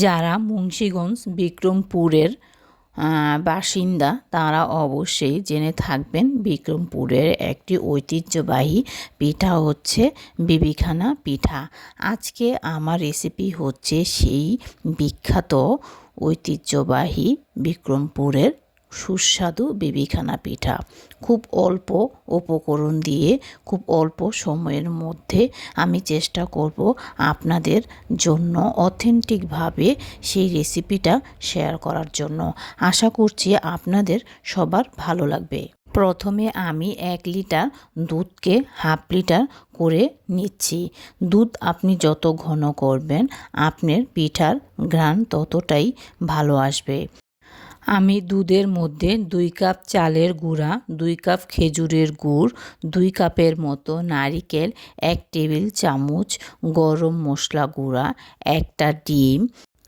যারা মুন্সিগঞ্জ বিক্রমপুরের বাসিন্দা তারা অবশ্যই জেনে থাকবেন বিক্রমপুরের একটি ঐতিহ্যবাহী পিঠা হচ্ছে বিবিখানা পিঠা। আজকে আমার রেসিপি হচ্ছে সেই বিখ্যাত ঐতিহ্যবাহী বিক্রমপুরের সুস্বাদু বিবিখানা পিঠা। খুব অল্প উপকরণ দিয়ে খুব অল্প সময়ের মধ্যে আমি চেষ্টা করব আপনাদের জন্য অথেন্টিকভাবে সেই রেসিপিটা শেয়ার করার জন্য। আশা করছি আপনাদের সবার ভালো লাগবে। প্রথমে আমি 1 লিটার দুধকে হাফ লিটার করে নিচ্ছি। দুধ আপনি যত ঘন করবেন আপনার পিঠার ঘ্রাণ ততটাই ভালো আসবে। আমি দুধের মধ্যে 2 কাপ চালের গুঁড়া, 2 কাপ খেজুরের গুড়, 2 কাপের মতো নারিকেল, 1 টেবিল চামচ গরম মশলা গুঁড়া, একটা ডিম,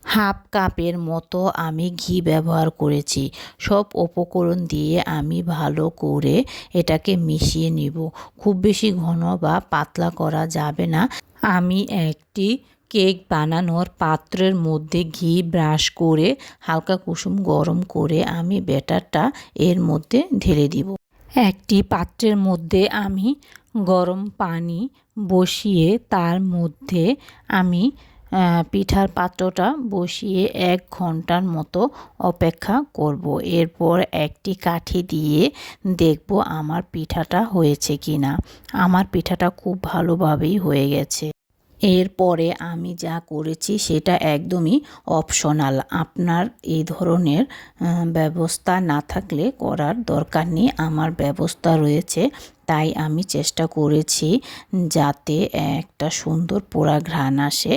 হাফ কাপের মতো আমি ঘি ব্যবহার করেছি। সব উপকরণ দিয়ে আমি ভালো করে এটাকে মিশিয়ে নিব। খুব বেশি ঘন বা পাতলা করা যাবে না। আমি একটি কেক বানানোর পাত্রের মধ্যে ঘি ব্রাশ করে হালকা কুসুম গরম করে আমি ব্যাটারটা এর মধ্যে ঢেলে দিব। একটি পাত্রের মধ্যে আমি গরম পানি বসিয়ে তার মধ্যে আমি পিঠার পাত্রটা বসিয়ে 1 ঘন্টার মতো অপেক্ষা করব। এরপর একটি কাঠি দিয়ে দেখব আমার পিঠাটা হয়েছে কি না। আমার পিঠাটা খুব ভালোভাবেই হয়ে গেছে। এরপরে আমি যা করেছি সেটা একদমই অপশনাল। আপনার এই ধরনের ব্যবস্থা না থাকলে করার দরকার নেই। আমার ব্যবস্থা রয়েছে তাই আমি চেষ্টা করেছি যাতে একটা সুন্দর পোড়া ঘ্রাণ আসে।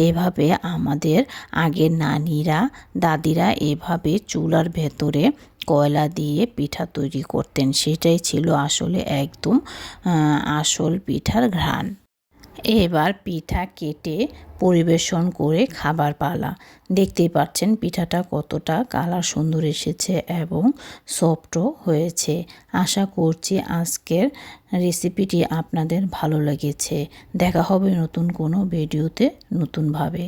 এভাবে আমাদের আগের নানিরা দাদিরা এভাবে চুলার ভেতরে কয়লা দিয়ে পিঠা তৈরি করতেন। সেটাই ছিল আসলে একদম আসল পিঠার ঘ্রাণ। এবার পিঠা কেটে পরিবেশন করে খাবার পালা। দেখতেই পাচ্ছেন পিঠাটা কতটা কালার সুন্দর এসেছে এবং সফটও হয়েছে। আশা করছি আজকের রেসিপিটি আপনাদের ভালো লেগেছে। দেখা হবে নতুন কোনো ভিডিওতে নতুনভাবে।